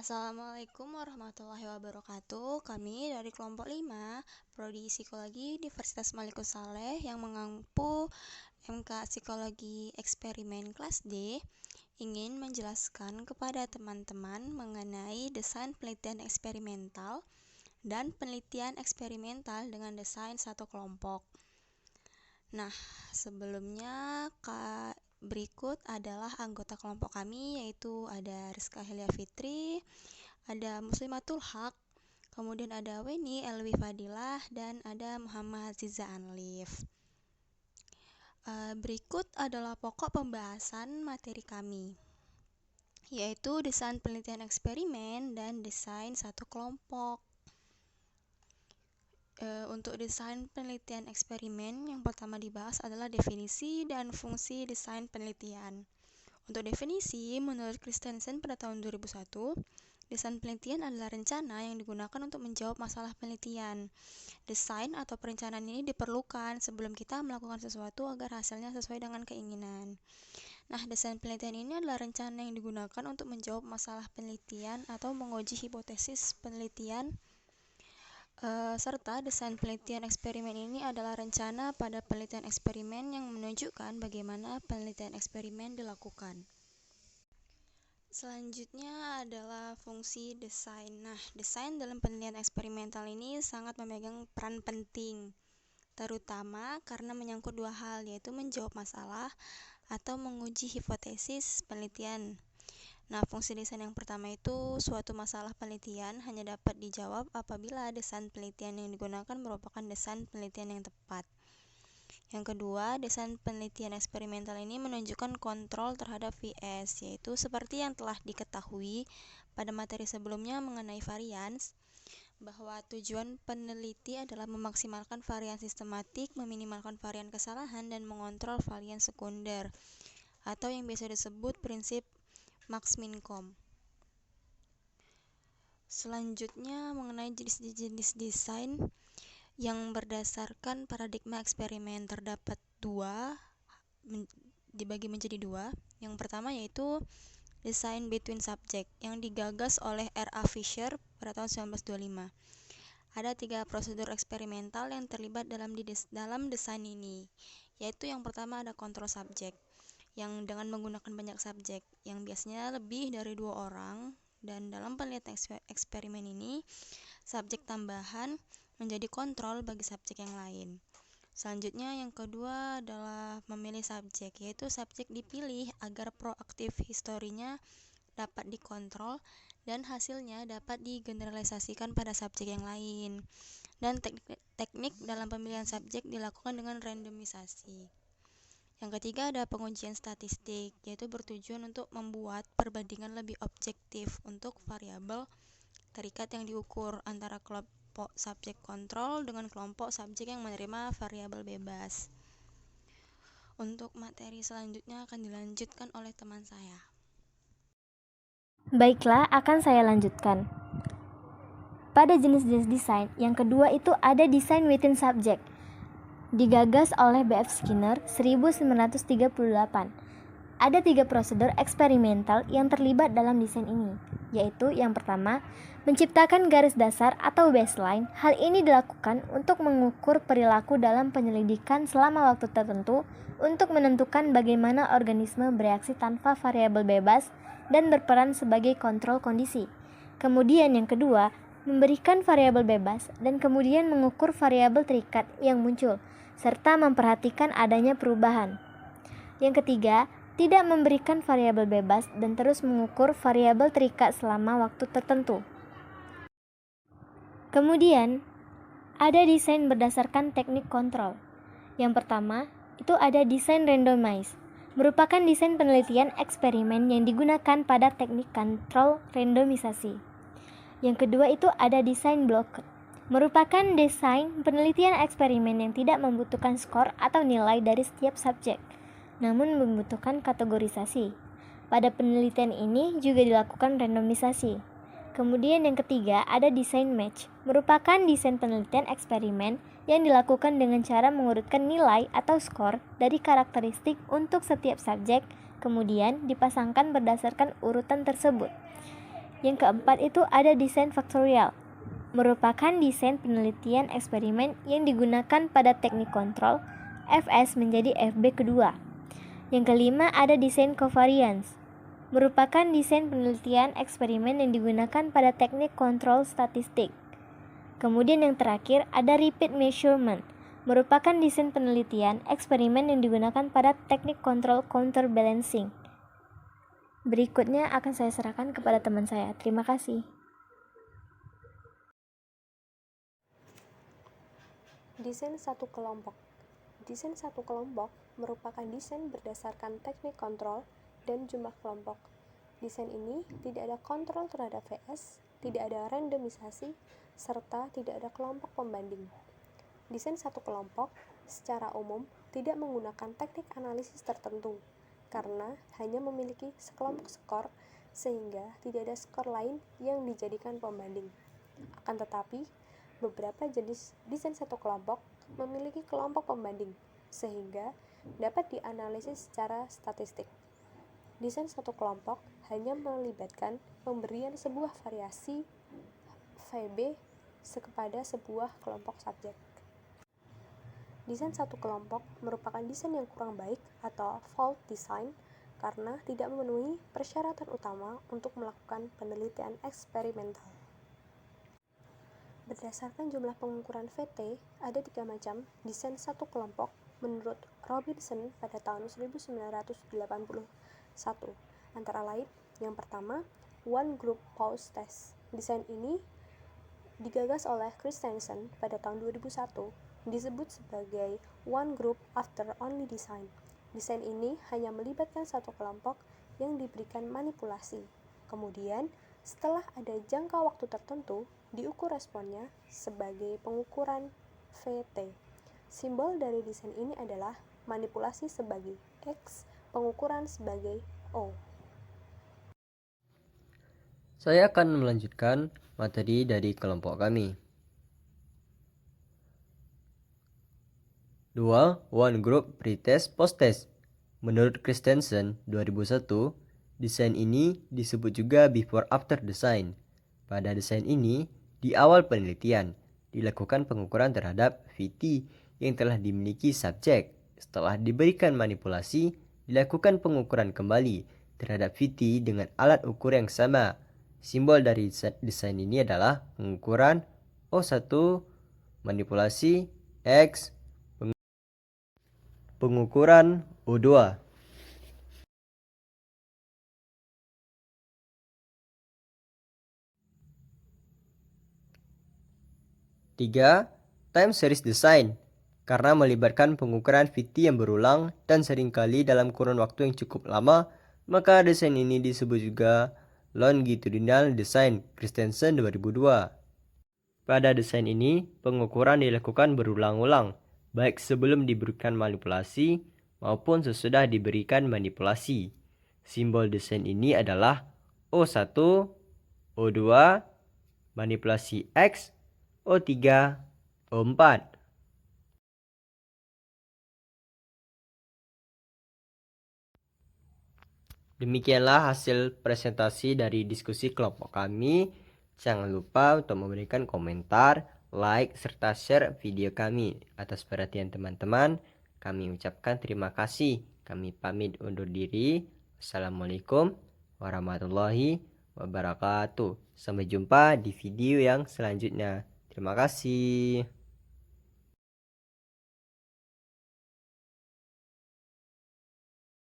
Assalamualaikum warahmatullahi wabarakatuh. Kami dari kelompok 5 Prodi Psikologi Universitas Malikus Saleh yang mengampu MK Psikologi Eksperimen kelas D ingin menjelaskan kepada teman-teman mengenai desain penelitian eksperimental dan penelitian eksperimental dengan desain satu kelompok. Nah, sebelumnya berikut adalah anggota kelompok kami, yaitu ada Rizka Helia Fitri, ada Muslimatul Haq, kemudian ada Weni Elwi Fadilah, dan ada Muhammad Ziza Anlif. Berikut adalah pokok pembahasan materi kami, yaitu desain penelitian eksperimen dan desain satu kelompok. Untuk desain penelitian eksperimen, yang pertama dibahas adalah definisi dan fungsi desain penelitian. Untuk definisi, menurut Christensen pada tahun 2001, desain penelitian adalah rencana yang digunakan untuk menjawab masalah penelitian. Desain atau perencanaan ini diperlukan sebelum kita melakukan sesuatu agar hasilnya sesuai dengan keinginan. Nah, desain penelitian ini adalah rencana yang digunakan untuk menjawab masalah penelitian atau menguji hipotesis penelitian. Serta desain penelitian eksperimen ini adalah rencana pada penelitian eksperimen yang menunjukkan bagaimana penelitian eksperimen dilakukan. Selanjutnya adalah fungsi desain. Nah, desain dalam penelitian eksperimental ini sangat memegang peran penting, terutama karena menyangkut dua hal, yaitu menjawab masalah atau menguji hipotesis penelitian. Nah, fungsi desain yang pertama itu suatu masalah penelitian hanya dapat dijawab apabila desain penelitian yang digunakan merupakan desain penelitian yang tepat. Yang kedua, desain penelitian eksperimental ini menunjukkan kontrol terhadap VS, yaitu seperti yang telah diketahui pada materi sebelumnya mengenai varians, bahwa tujuan peneliti adalah memaksimalkan varian sistematik, meminimalkan varian kesalahan, dan mengontrol varian sekunder, atau yang biasa disebut prinsip Max-Mincom. Selanjutnya mengenai jenis-jenis desain yang berdasarkan paradigma eksperimen, terdapat dibagi menjadi dua. Yang pertama yaitu design between subject yang digagas oleh R.A. Fisher pada tahun 1925. Ada 3 prosedur eksperimental yang terlibat dalam desain ini, yaitu yang pertama ada kontrol subjek, yang dengan menggunakan banyak subjek, yang biasanya lebih dari 2 orang, dan dalam penelitian eksperimen ini, subjek tambahan menjadi kontrol bagi subjek yang lain. Selanjutnya yang kedua adalah memilih subjek, yaitu subjek dipilih agar proaktif historinya dapat dikontrol dan hasilnya dapat digeneralisasikan pada subjek yang lain. Dan teknik dalam pemilihan subjek dilakukan dengan randomisasi. Yang ketiga ada pengujian statistik, yaitu bertujuan untuk membuat perbandingan lebih objektif untuk variabel terikat yang diukur antara kelompok subjek kontrol dengan kelompok subjek yang menerima variabel bebas. Untuk materi selanjutnya akan dilanjutkan oleh teman saya. Baiklah, akan saya lanjutkan. Pada jenis-jenis desain, yang kedua itu ada design within subject. Digagas oleh B.F. Skinner 1938. Ada 3 prosedur eksperimental yang terlibat dalam desain ini, yaitu yang pertama, menciptakan garis dasar atau baseline. Hal ini dilakukan untuk mengukur perilaku dalam penyelidikan selama waktu tertentu untuk menentukan bagaimana organisme bereaksi tanpa variabel bebas dan berperan sebagai kontrol kondisi. Kemudian yang kedua, memberikan variabel bebas dan kemudian mengukur variabel terikat yang muncul serta memperhatikan adanya perubahan. Yang ketiga, tidak memberikan variabel bebas dan terus mengukur variabel terikat selama waktu tertentu. Kemudian, ada desain berdasarkan teknik kontrol. Yang pertama, itu ada desain randomize, merupakan desain penelitian eksperimen yang digunakan pada teknik kontrol randomisasi. Yang kedua itu ada desain block, merupakan desain penelitian eksperimen yang tidak membutuhkan skor atau nilai dari setiap subjek, namun membutuhkan kategorisasi. Pada penelitian ini juga dilakukan randomisasi. Kemudian yang ketiga ada desain match, merupakan desain penelitian eksperimen yang dilakukan dengan cara mengurutkan nilai atau skor dari karakteristik untuk setiap subjek, kemudian dipasangkan berdasarkan urutan tersebut. Yang keempat itu ada desain faktorial, merupakan desain penelitian eksperimen yang digunakan pada teknik kontrol Fs menjadi Fb kedua. Yang kelima ada desain covariance, merupakan desain penelitian eksperimen yang digunakan pada teknik kontrol statistik. Kemudian yang terakhir ada repeat measurement, merupakan desain penelitian eksperimen yang digunakan pada teknik kontrol counterbalancing. Berikutnya akan saya serahkan kepada teman saya. Terima kasih. Desain satu kelompok. Desain satu kelompok merupakan desain berdasarkan teknik kontrol dan jumlah kelompok. Desain ini tidak ada kontrol terhadap Vs, tidak ada randomisasi, serta tidak ada kelompok pembanding. Desain satu kelompok secara umum tidak menggunakan teknik analisis tertentu, karena hanya memiliki sekelompok skor sehingga tidak ada skor lain yang dijadikan pembanding. Akan tetapi, beberapa jenis desain satu kelompok memiliki kelompok pembanding, sehingga dapat dianalisis secara statistik. Desain satu kelompok hanya melibatkan pemberian sebuah variasi VB kepada sebuah kelompok subjek. Desain satu kelompok merupakan desain yang kurang baik atau fault design karena tidak memenuhi persyaratan utama untuk melakukan penelitian eksperimental. Berdasarkan jumlah pengukuran VT, ada 3 macam desain satu kelompok menurut Robinson pada tahun 1981. Antara lain, yang pertama, One Group Pause Test. Desain ini digagas oleh Christensen pada tahun 2001, disebut sebagai One Group After Only Design. Desain ini hanya melibatkan satu kelompok yang diberikan manipulasi. Kemudian, setelah ada jangka waktu tertentu, diukur responnya sebagai pengukuran VT. Simbol dari desain ini adalah manipulasi sebagai X, pengukuran sebagai O. Saya akan melanjutkan materi dari kelompok kami. 2. One Group Pretest Post-Test. Menurut Christensen 2001, desain ini disebut juga Before-After Design. Pada desain ini, di awal penelitian, dilakukan pengukuran terhadap VT yang telah dimiliki subjek. Setelah diberikan manipulasi, dilakukan pengukuran kembali terhadap VT dengan alat ukur yang sama. Simbol dari desain ini adalah pengukuran O1, manipulasi X, pengukuran O2. Tiga, time series design. Karena melibatkan pengukuran VT yang berulang dan seringkali dalam kurun waktu yang cukup lama, maka desain ini disebut juga longitudinal design Christensen 2002. Pada desain ini, pengukuran dilakukan berulang-ulang, baik sebelum diberikan manipulasi maupun sesudah diberikan manipulasi. Simbol desain ini adalah O1, O2, manipulasi X, O3, O4. Demikianlah hasil presentasi dari diskusi kelompok kami. Jangan lupa untuk memberikan komentar, like, serta share video kami. Atas perhatian teman-teman, kami ucapkan terima kasih. Kami pamit undur diri. Assalamualaikum warahmatullahi wabarakatuh. Sampai jumpa di video yang selanjutnya. Terima kasih.